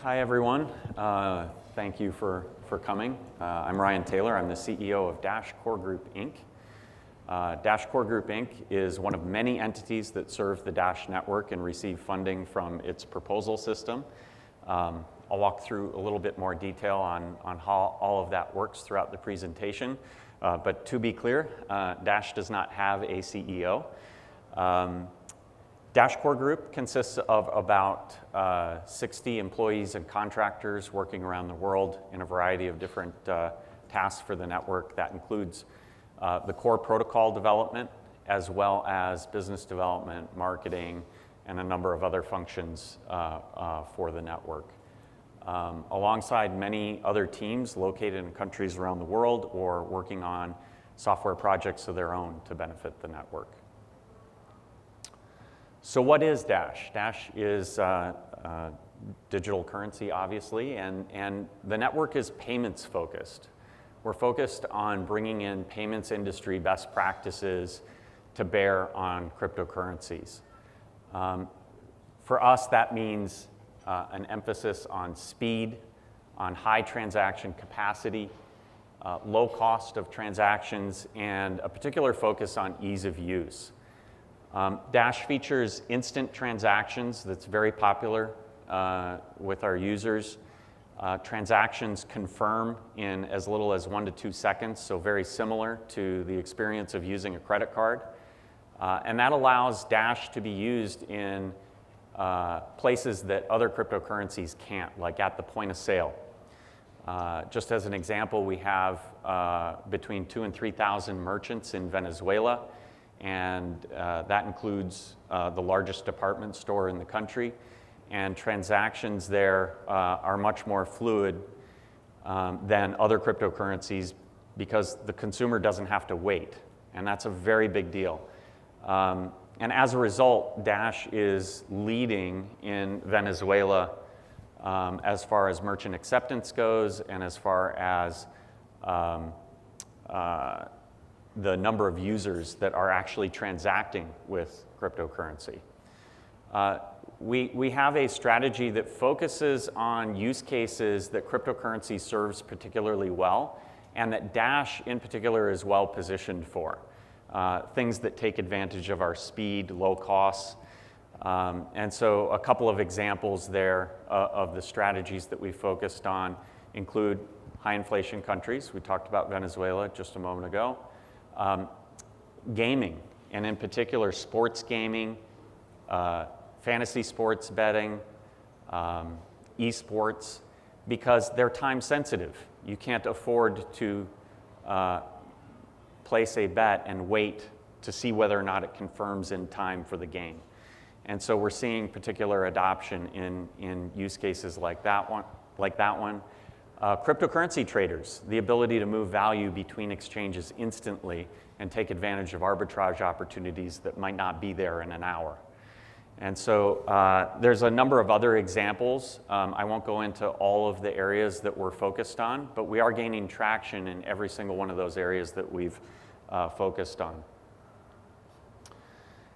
Hi, everyone. Thank you for coming. I'm Ryan Taylor. I'm the CEO of Dash Core Group, Inc. Dash Core Group, Inc. is one of many entities that serve the Dash network and receive funding from its proposal system. I'll walk through a little bit more detail on how all of that works throughout the presentation. But to be clear, Dash does not have a CEO. Dash Core Group consists of about 60 employees and contractors working around the world in a variety of different tasks for the network. That includes the core protocol development, as well as business development, marketing, and a number of other functions for the network. Alongside many other teams located in countries around the world or working on software projects of their own to benefit the network. So what is Dash? Dash is digital currency, obviously, and the network is payments focused. We're focused on bringing in payments industry best practices to bear on cryptocurrencies. For us, that means an emphasis on speed, on high transaction capacity, low cost of transactions, and a particular focus on ease of use. Dash features instant transactions that's very popular with our users. Transactions confirm in as little as 1 to 2 seconds, so very similar to the experience of using a credit card. And that allows Dash to be used in places that other cryptocurrencies can't, like at the point of sale. Just as an example, we have between 2,000 and 3,000 merchants in Venezuela, and that includes the largest department store in the country. And transactions there are much more fluid than other cryptocurrencies because the consumer doesn't have to wait, and that's a very big deal. And as a result, Dash is leading in Venezuela as far as merchant acceptance goes and as far as the number of users that are actually transacting with cryptocurrency. We have a strategy that focuses on use cases that cryptocurrency serves particularly well, and that Dash in particular is well positioned for. Things that take advantage of our speed, low costs. And so a couple of examples there of the strategies that we focused on include high inflation countries. We talked about Venezuela just a moment ago. Gaming, and in particular sports gaming, fantasy sports betting, esports, because they're time sensitive. You can't afford to place a bet and wait to see whether or not it confirms in time for the game. And so we're seeing particular adoption in use cases like that one. Cryptocurrency traders, the ability to move value between exchanges instantly and take advantage of arbitrage opportunities that might not be there in an hour. And so there's a number of other examples. I won't go into all of the areas that we're focused on, but we are gaining traction in every single one of those areas that we've focused on.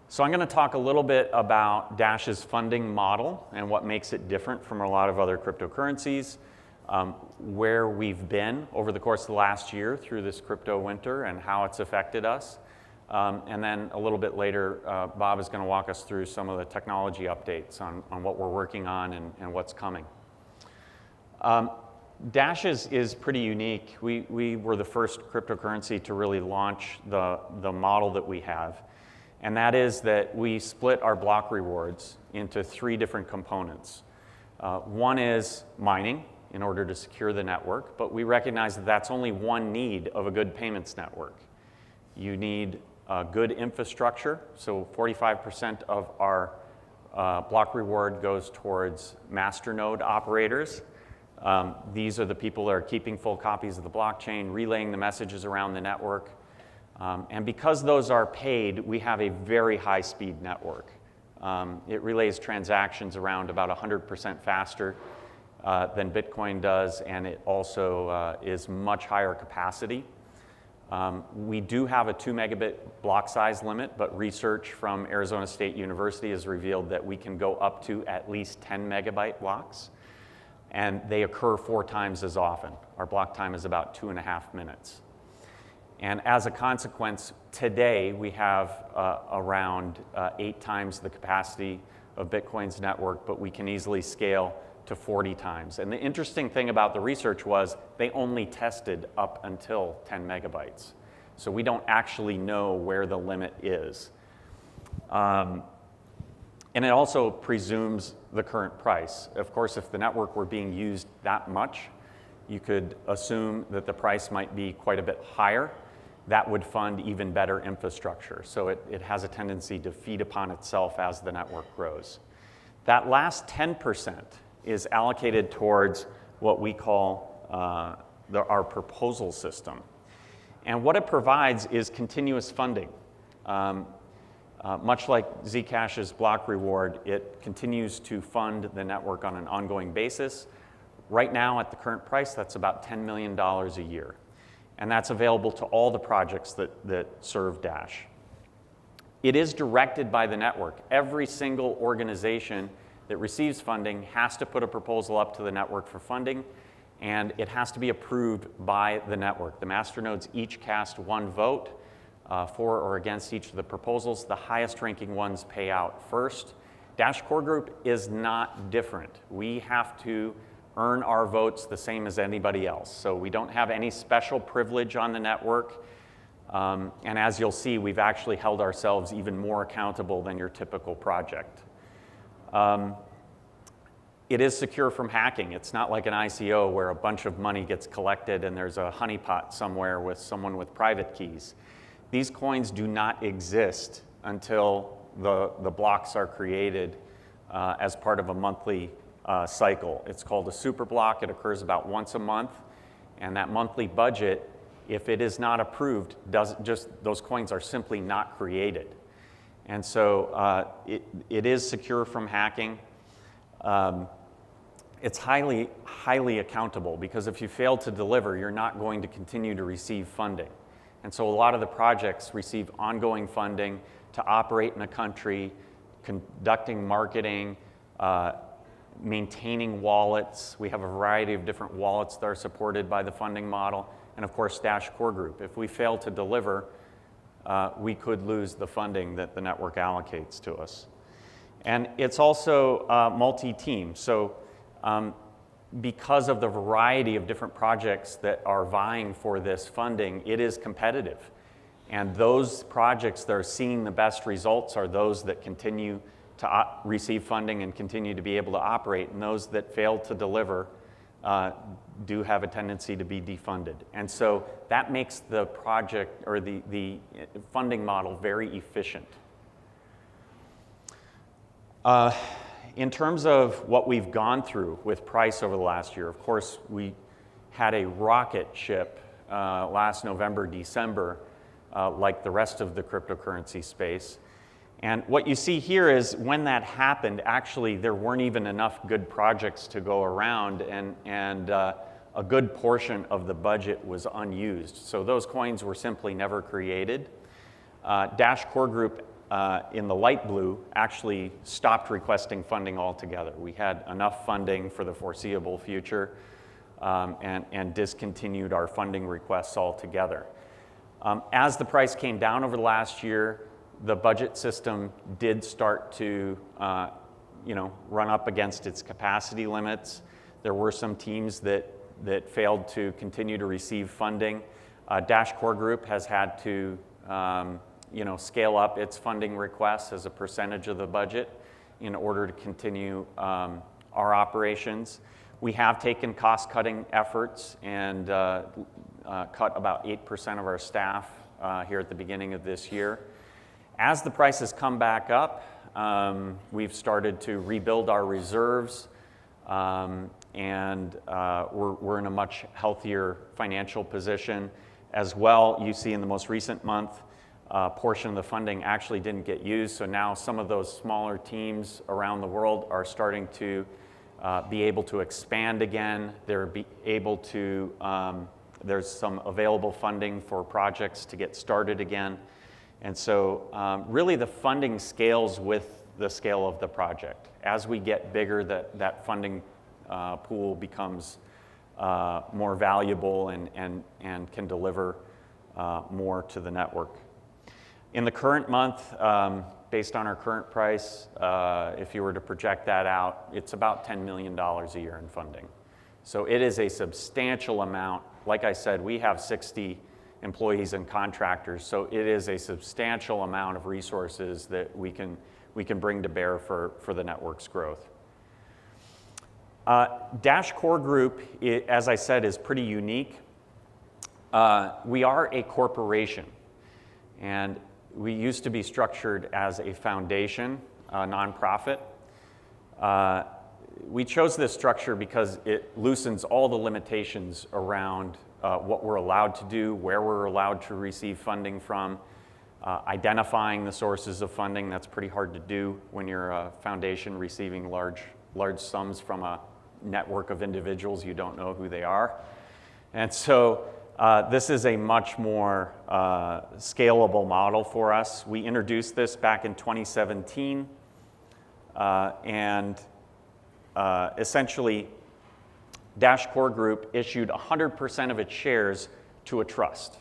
So I'm going to talk a little bit about Dash's funding model and what makes it different from a lot of other cryptocurrencies. Where we've been over the course of the last year through this crypto winter and how it's affected us. And then a little bit later, Bob is going to walk us through some of the technology updates on what we're working on and what's coming. Dash is pretty unique. We were the first cryptocurrency to really launch the model that we have. And that is that we split our block rewards into 3 different components. One is mining, in order to secure the network, but we recognize that that's only one need of a good payments network. You need good infrastructure, so 45% of our block reward goes towards masternode operators. These are the people that are keeping full copies of the blockchain, relaying the messages around the network. And because those are paid, we have a very high-speed network. It relays transactions around about 100% faster than Bitcoin does, and it also is much higher capacity. We do have a 2 megabit block size limit, but research from Arizona State University has revealed that we can go up to at least 10 megabyte blocks. and they occur 4 times as often. Our block time is about 2.5 minutes. And as a consequence, today we have around 8 times the capacity of Bitcoin's network, but we can easily scale to 40 times. And the interesting thing about the research was they only tested up until 10 megabytes. So we don't actually know where the limit is. And it also presumes the current price. Of course, if the network were being used that much, you could assume that the price might be quite a bit higher. That would fund even better infrastructure. So it has a tendency to feed upon itself as the network grows. That last 10% is allocated towards what we call our proposal system. And what it provides is continuous funding. Much like Zcash's block reward, it continues to fund the network on an ongoing basis. Right now, at the current price, that's about $10 million a year. And that's available to all the projects that serve Dash. It is directed by the network. Every single organization that receives funding has to put a proposal up to the network for funding, and it has to be approved by the network. The masternodes each cast 1 vote for or against each of the proposals. The highest ranking ones pay out first. Dash Core Group is not different. We have to earn our votes the same as anybody else. So we don't have any special privilege on the network. And as you'll see, we've actually held ourselves even more accountable than your typical project. It is secure from hacking. It's not like an ICO where a bunch of money gets collected and there's a honeypot somewhere with someone with private keys. These coins do not exist until the blocks are created as part of a monthly cycle. It's called a super block. It occurs about once a month. And that monthly budget, if it is not approved, those coins are simply not created. And so it is secure from hacking. It's highly, highly accountable, because if you fail to deliver, you're not going to continue to receive funding. And so a lot of the projects receive ongoing funding to operate in a country, conducting marketing, maintaining wallets. We have a variety of different wallets that are supported by the funding model. And of course, Dash Core Group. If we fail to deliver, we could lose the funding that the network allocates to us. And it's also multi-team. So because of the variety of different projects that are vying for this funding, it is competitive. And those projects that are seeing the best results are those that continue to receive funding and continue to be able to operate. And those that fail to deliver do have a tendency to be defunded. And so that makes the project or the funding model very efficient. In terms of what we've gone through with price over the last year, of course, we had a rocket ship last November, December, like the rest of the cryptocurrency space. And what you see here is when that happened, actually, there weren't even enough good projects to go around, and a good portion of the budget was unused. So those coins were simply never created. Dash Core Group in the light blue actually stopped requesting funding altogether. We had enough funding for the foreseeable future and discontinued our funding requests altogether. As the price came down over the last year, the budget system did start to run up against its capacity limits. There were some teams that failed to continue to receive funding. Dash Core Group has had to scale up its funding requests as a percentage of the budget in order to continue our operations. We have taken cost-cutting efforts and cut about 8% of our staff here at the beginning of this year. As the prices come back up, we've started to rebuild our reserves, and we're in a much healthier financial position. As well, you see in the most recent month, a portion of the funding actually didn't get used, so now some of those smaller teams around the world are starting to be able to expand again. There's some available funding for projects to get started again. And so really the funding scales with the scale of the project. As we get bigger, that funding pool becomes more valuable and can deliver more to the network. In the current month, based on our current price, if you were to project that out, it's about $10 million a year in funding. So it is a substantial amount. Like I said, we have 60 employees and contractors, so it is a substantial amount of resources that we can bring to bear for the network's growth. Dash Core Group, as I said, is pretty unique. We are a corporation, and we used to be structured as a foundation, a nonprofit. We chose this structure because it loosens all the limitations around what we're allowed to do, where we're allowed to receive funding from, identifying the sources of funding. That's pretty hard to do when you're a foundation receiving large sums from a network of individuals you don't know who they are. And so this is a much more scalable model for us. We introduced this back in 2017, and essentially Dash Core Group issued 100% of its shares to a trust.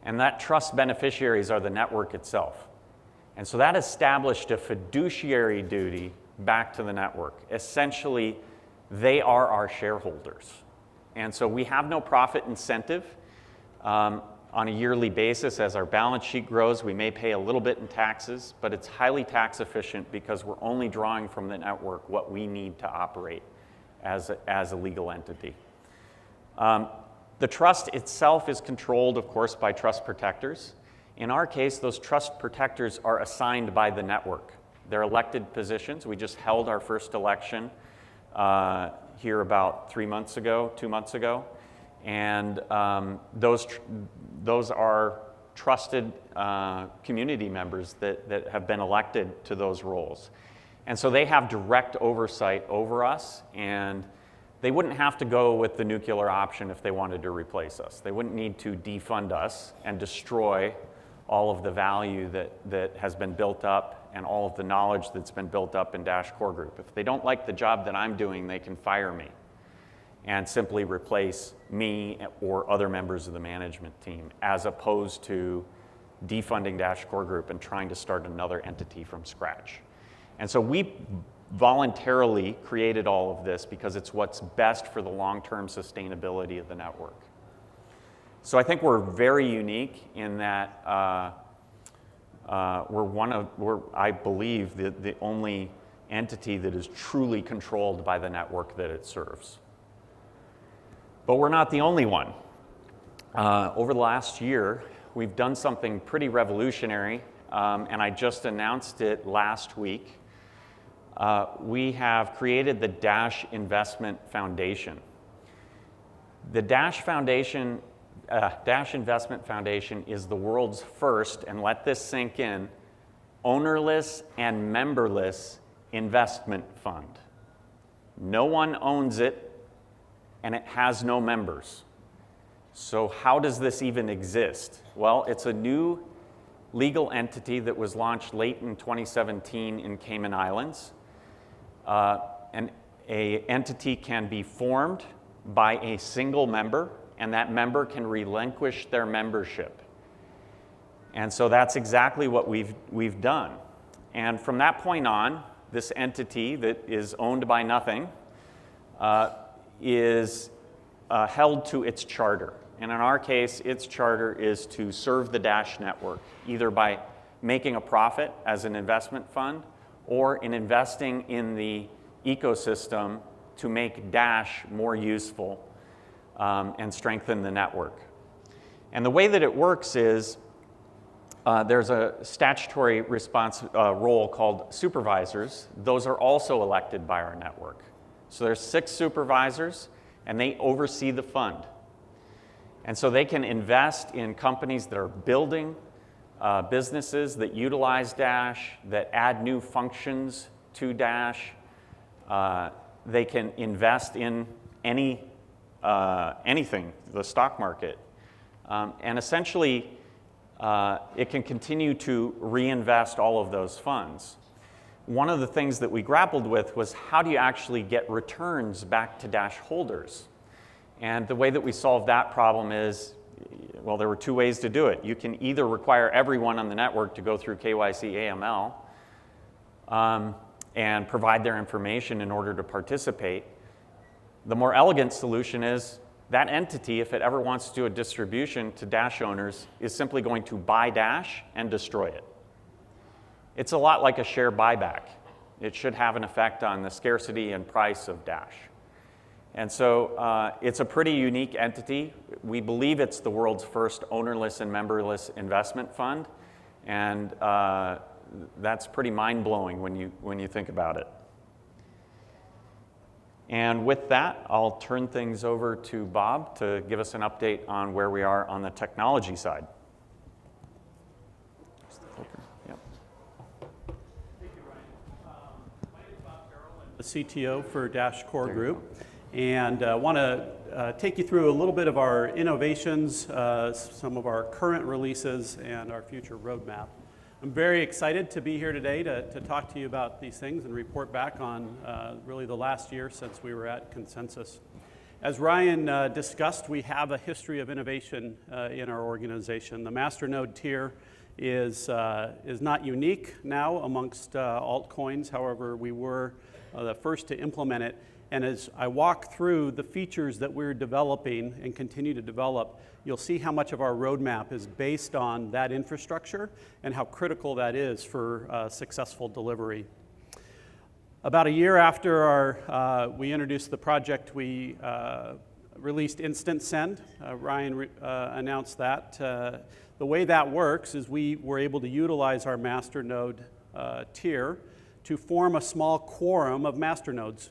And that trust beneficiaries are the network itself. And so that established a fiduciary duty back to the network. Essentially, they are our shareholders. And so we have no profit incentive. On a yearly basis, as our balance sheet grows, we may pay a little bit in taxes, but it's highly tax efficient because we're only drawing from the network what we need to operate as a legal entity. The trust itself is controlled, of course, by trust protectors. In our case, those trust protectors are assigned by the network. They're elected positions. We just held our first election here about 2 months ago. And those are trusted community members that have been elected to those roles. And so they have direct oversight over us, and they wouldn't have to go with the nuclear option if they wanted to replace us. They wouldn't need to defund us and destroy all of the value that has been built up and all of the knowledge that's been built up in Dash Core Group. If they don't like the job that I'm doing, they can fire me and simply replace me or other members of the management team, as opposed to defunding Dash Core Group and trying to start another entity from scratch. And so we voluntarily created all of this because it's what's best for the long-term sustainability of the network. So I think we're very unique in that we're, I believe, the only entity that is truly controlled by the network that it serves. But we're not the only one. Over the last year, we've done something pretty revolutionary, and I just announced it last week. We have created the Dash Investment Foundation. The Dash Investment Foundation is the world's first, and let this sink in, ownerless and memberless investment fund. No one owns it, and it has no members. So how does this even exist? Well, it's a new legal entity that was launched late in 2017 in Cayman Islands. An entity can be formed by a single member, and that member can relinquish their membership. And so that's exactly what we've done. And from that point on, this entity that is owned by nothing is held to its charter. And in our case, its charter is to serve the Dash network, either by making a profit as an investment fund or in investing in the ecosystem to make Dash more useful and strengthen the network. And the way that it works is there's a statutory role called supervisors. Those are also elected by our network. So there's 6 supervisors, and they oversee the fund. And so they can invest in companies that are building businesses that utilize Dash, that add new functions to Dash. They can invest in anything, the stock market. And essentially, it can continue to reinvest all of those funds. one of the things that we grappled with was how do you actually get returns back to Dash holders? And the way that we solved that problem is, well, there were two ways to do it. You can either require everyone on the network to go through KYC AML and provide their information in order to participate. The more elegant solution is that entity, if it ever wants to do a distribution to Dash owners, is simply going to buy Dash and destroy it. It's a lot like a share buyback. It should have an effect on the scarcity and price of Dash. And so it's a pretty unique entity. We believe it's the world's first ownerless and memberless investment fund. And that's pretty mind-blowing when you think about it. And with that, I'll turn things over to Bob to give us an update on where we are on the technology side. Thank you, Ryan. My name is Bob Carrol. I'm the CTO for Dash Core Group. And I want to take you through a little bit of our innovations, some of our current releases, and our future roadmap. I'm very excited to be here today to talk to you about these things and report back on really the last year since we were at Consensus. As Ryan discussed, we have a history of innovation in our organization. The masternode tier is not unique now amongst altcoins. However, we were the first to implement it. And as I walk through the features that we're developing and continue to develop, you'll see how much of our roadmap is based on that infrastructure and how critical that is for successful delivery. About a year after we introduced the project, we released Instant Send. Ryan announced that. The way that works is we were able to utilize our masternode tier to form a small quorum of masternodes.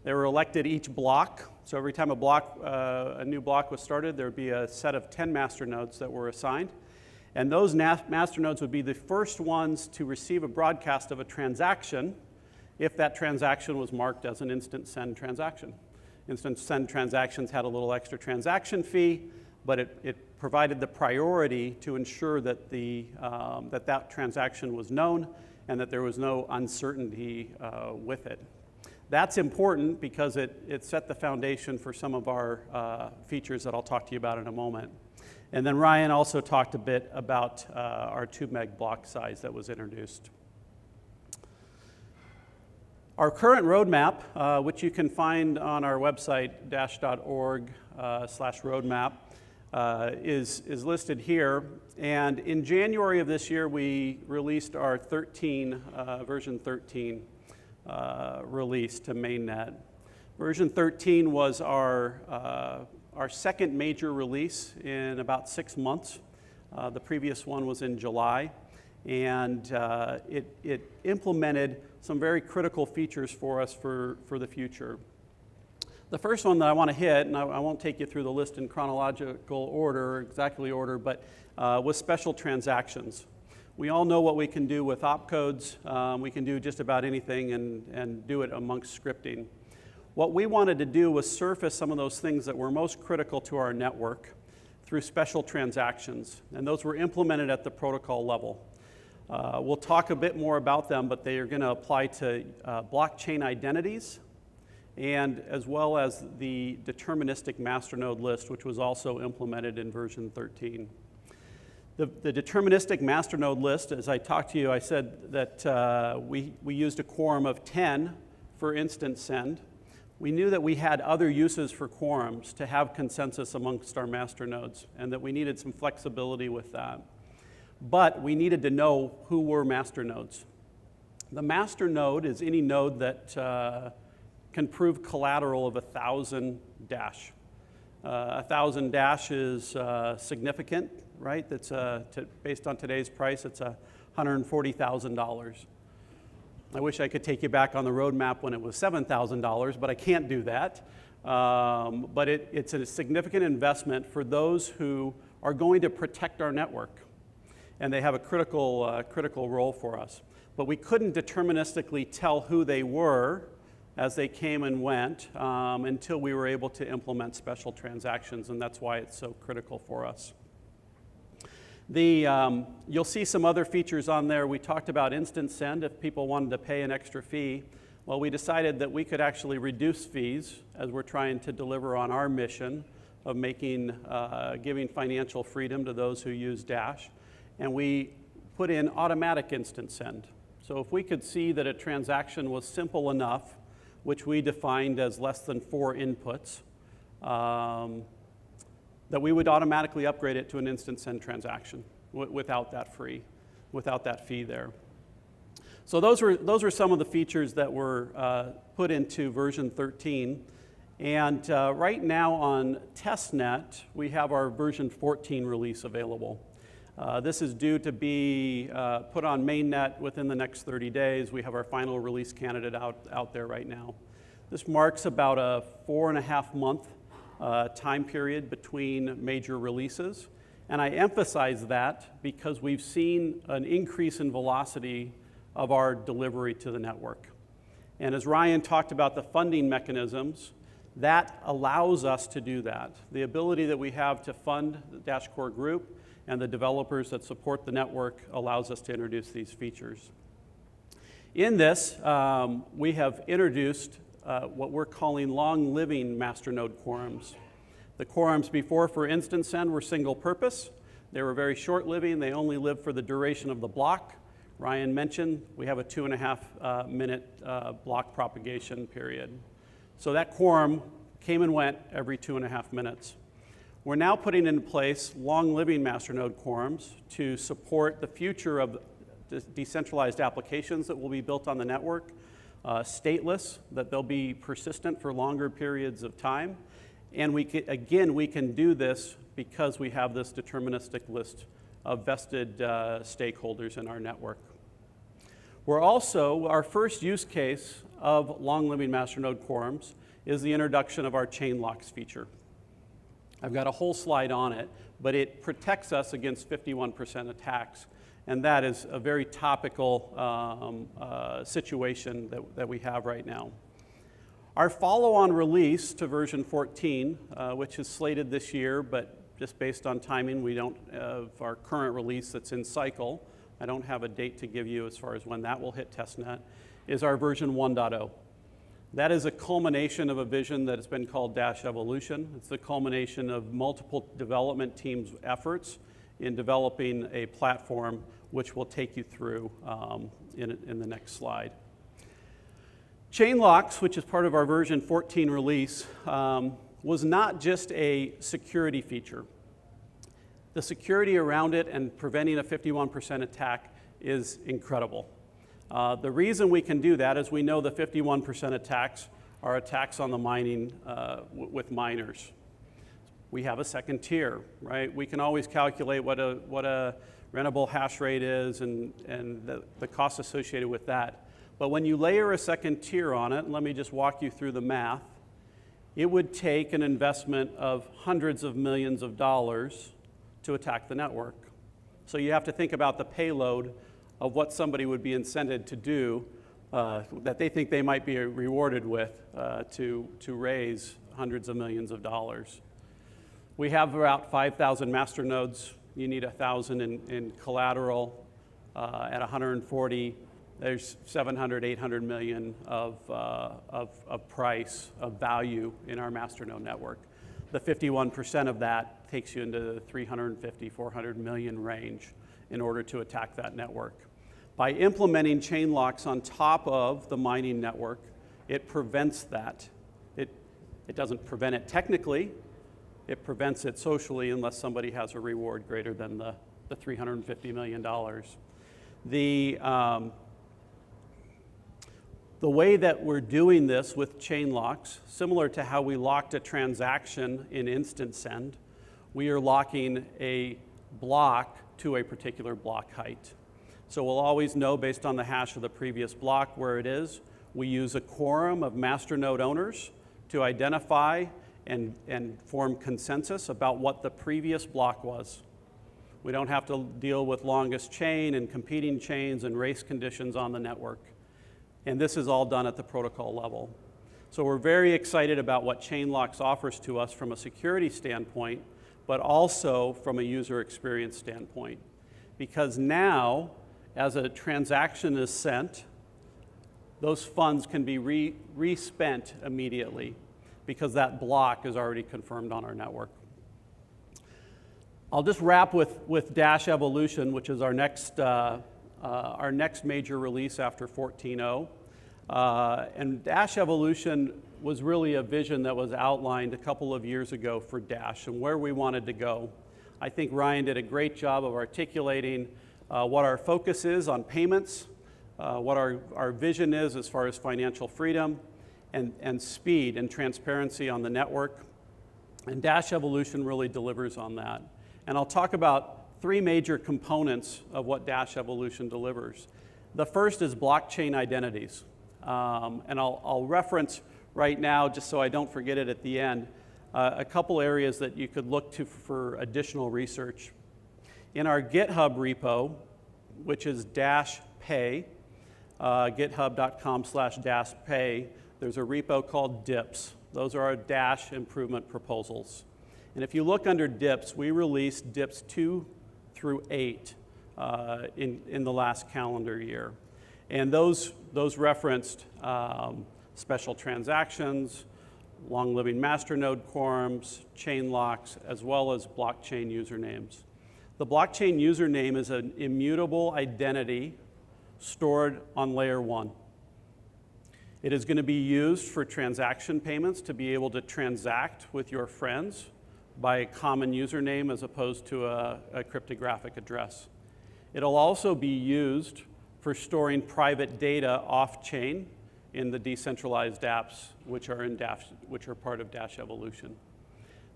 They were elected each block, so every time a new block was started, there would be a set of 10 masternodes that were assigned. And those masternodes would be the first ones to receive a broadcast of a transaction if that transaction was marked as an instant send transaction. Instant send transactions had a little extra transaction fee, but it provided the priority to ensure that that transaction was known and that there was no uncertainty with it. That's important because it set the foundation for some of our features that I'll talk to you about in a moment. And then Ryan also talked a bit about our 2 meg block size that was introduced. Our current roadmap, which you can find on our website, dash.org/roadmap, is listed here. And in January of this year, we released our version 13 release to mainnet. Version 13 was our second major release in about 6 months. The previous one was in July, and it implemented some very critical features for us for the future. The first one that I want to hit, and I won't take you through the list in chronological order, exactly order, but was special transactions. We all know what we can do with opcodes. We can do just about anything and do it amongst scripting. What we wanted to do was surface some of those things that were most critical to our network through special transactions, and those were implemented at the protocol level. We'll talk a bit more about them, but they are going to apply to blockchain identities and as well as the deterministic masternode list, which was also implemented in version 13. The deterministic masternode list, as I talked to you, I said that we used a quorum of 10 for instant send. We knew that we had other uses for quorums to have consensus amongst our masternodes and that we needed some flexibility with that. But we needed to know who were masternodes. The masternode is any node that can prove collateral of 1,000 dash. 1,000 dash is significant, right? That's based on today's price, it's $140,000. I wish I could take you back on the roadmap when it was $7,000, but I can't do that. But it's a significant investment for those who are going to protect our network, and they have a critical role for us. But we couldn't deterministically tell who they were as they came and went until we were able to implement special transactions, and that's why it's so critical for us. You'll see some other features on there. We talked about instant send if people wanted to pay an extra fee. Well, we decided that we could actually reduce fees as we're trying to deliver on our mission of giving financial freedom to those who use Dash. And we put in automatic instant send. So if we could see that a transaction was simple enough, which we defined as less than 4 inputs, that we would automatically upgrade it to an instant send transaction without that fee there. So those were some of the features that were put into version 13. And right now on testnet, we have our version 14 release available. This is due to be put on mainnet within the next 30 days. We have our final release candidate out there right now. This marks about a 4.5 month time period between major releases. And I emphasize that because we've seen an increase in velocity of our delivery to the network. And as Ryan talked about the funding mechanisms, that allows us to do that. The ability that we have to fund the Dash Core group and the developers that support the network allows us to introduce these features. In this, we have introduced what we're calling long-living masternode quorums. The quorums before for instant send were single purpose. They were very short-living. They only lived for the duration of the block. Ryan mentioned we have a 2.5 minute block propagation period. So that quorum came and went every 2.5 minutes. We're now putting in place long-living masternode quorums to support the future of decentralized applications that will be built on the network, stateless, that they'll be persistent for longer periods of time. And we can do this because we have this deterministic list of vested stakeholders in our network. We're also, our first use case of long-living masternode quorums is the introduction of our chain locks feature. I've got a whole slide on it, but it protects us against 51% attacks. And that is a very topical situation that we have right now. Our follow-on release to version 14, which is slated this year, but just based on timing, we don't have our current release that's in cycle. I don't have a date to give you as far as when that will hit testnet, is our version 1.0. That is a culmination of a vision that has been called Dash Evolution. It's the culmination of multiple development teams' efforts in developing a platform which we'll take you through in the next slide. Chain locks, which is part of our version 14 release, was not just a security feature. The security around it and preventing a 51% attack is incredible. The reason we can do that is we know the 51% attacks are attacks on the mining with miners. We have a second tier, right? We can always calculate what a rentable hash rate is and the costs associated with that. But when you layer a second tier on it, and let me just walk you through the math, it would take an investment of hundreds of millions of dollars to attack the network. So you have to think about the payload of what somebody would be incented to do that they think they might be rewarded with to raise hundreds of millions of dollars. We have about 5,000 master nodes. You need 1,000 in collateral. At 140, there's 700, 800 million of price, of value in our masternode network. The 51% of that takes you into the 350, 400 million range in order to attack that network. By implementing chain locks on top of the mining network, it prevents that. It doesn't prevent it technically, it prevents it socially unless somebody has a reward greater than the $350 million. The way that we're doing this with chain locks, similar to how we locked a transaction in instant send, we are locking a block to a particular block height. So we'll always know based on the hash of the previous block where it is. We use a quorum of masternode owners to identify and form consensus about what the previous block was. We don't have to deal with longest chain and competing chains and race conditions on the network. And this is all done at the protocol level. So we're very excited about what chain locks offers to us from a security standpoint, but also from a user experience standpoint. Because now, as a transaction is sent, those funds can be re-spent immediately because that block is already confirmed on our network. I'll just wrap with Dash Evolution, which is our next major release after 14.0. And Dash Evolution was really a vision that was outlined a couple of years ago for Dash and where we wanted to go. I think Ryan did a great job of articulating what our focus is on payments, what our vision is as far as financial freedom, and speed and transparency on the network. And Dash Evolution really delivers on that. And I'll talk about three major components of what Dash Evolution delivers. The first is blockchain identities. And I'll reference right now, just so I don't forget it at the end, a couple areas that you could look to for additional research. In our GitHub repo, which is Dash Pay, github.com/dashpay, there's a repo called DIPs. Those are our Dash improvement proposals. And if you look under DIPs, we released DIPs 2 through 8 in the last calendar year. And those referenced special transactions, long-living masternode quorums, chain locks, as well as blockchain usernames. The blockchain username is an immutable identity stored on layer 1. It is going to be used for transaction payments to be able to transact with your friends by a common username as opposed to a cryptographic address. It'll also be used for storing private data off-chain in the decentralized apps which are part of Dash Evolution.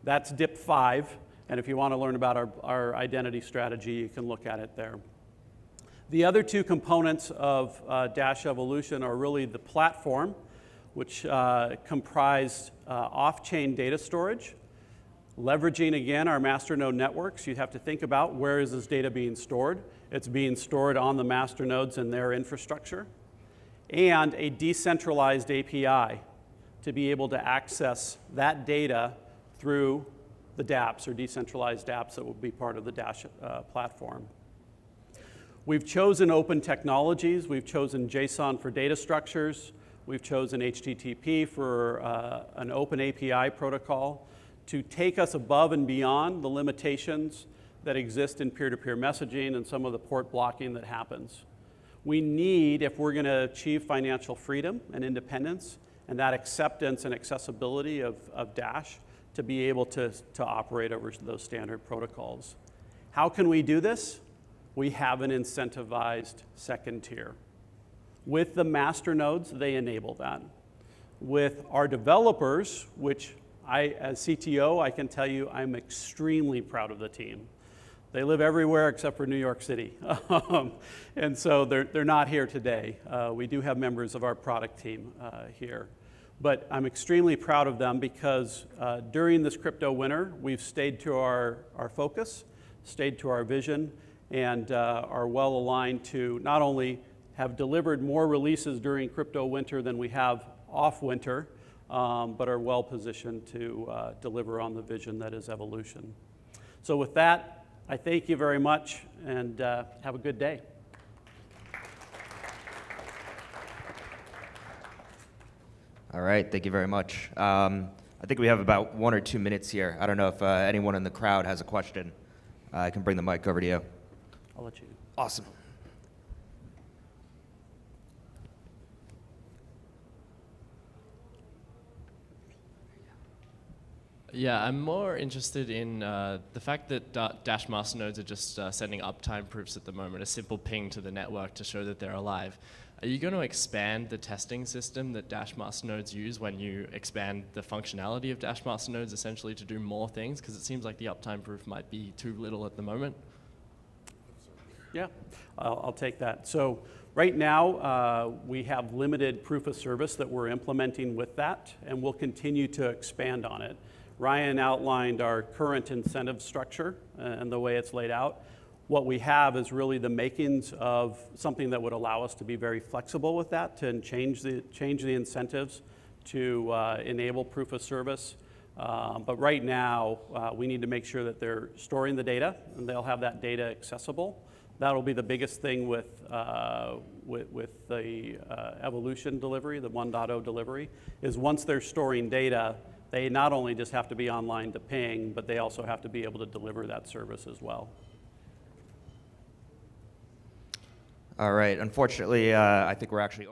That's DIP 5, and if you want to learn about our identity strategy, you can look at it there. The other two components of Dash Evolution are really the platform, which comprised off-chain data storage, leveraging, again, our masternode networks. You have to think about where is this data being stored. It's being stored on the masternodes and their infrastructure, and a decentralized API to be able to access that data through the dApps or decentralized apps that will be part of the Dash platform. We've chosen open technologies. We've chosen JSON for data structures. We've chosen HTTP for an open API protocol to take us above and beyond the limitations that exist in peer-to-peer messaging and some of the port blocking that happens. We need, if we're going to achieve financial freedom and independence and that acceptance and accessibility of Dash, to be able to operate over those standard protocols. How can we do this? We have an incentivized second tier. With the masternodes, they enable that. With our developers, which as CTO, I can tell you I'm extremely proud of the team. They live everywhere except for New York City. And so they're not here today. We do have members of our product team here. But I'm extremely proud of them because during this crypto winter, we've stayed to our focus, stayed to our vision, and are well aligned to not only have delivered more releases during crypto winter than we have off winter, but are well positioned to deliver on the vision that is evolution. So with that, I thank you very much and have a good day. All right, thank you very much. I think we have about 1 or 2 minutes here. I don't know if anyone in the crowd has a question. I can bring the mic over to you. I'll let you. Awesome. Yeah, I'm more interested in the fact that Dash masternodes are just sending uptime proofs at the moment, a simple ping to the network to show that they're alive. Are you going to expand the testing system that Dash masternodes use when you expand the functionality of Dash masternodes essentially to do more things? Because it seems like the uptime proof might be too little at the moment. Yeah, I'll take that. So right now, we have limited proof of service that we're implementing with that, and we'll continue to expand on it. Ryan outlined our current incentive structure and the way it's laid out. What we have is really the makings of something that would allow us to be very flexible with that, to change the incentives to enable proof of service. But right now, we need to make sure that they're storing the data and they'll have that data accessible. That'll be the biggest thing with the evolution delivery, the 1.0 delivery, is once they're storing data, they not only just have to be online to ping, but they also have to be able to deliver that service as well. All right. Unfortunately, I think we're actually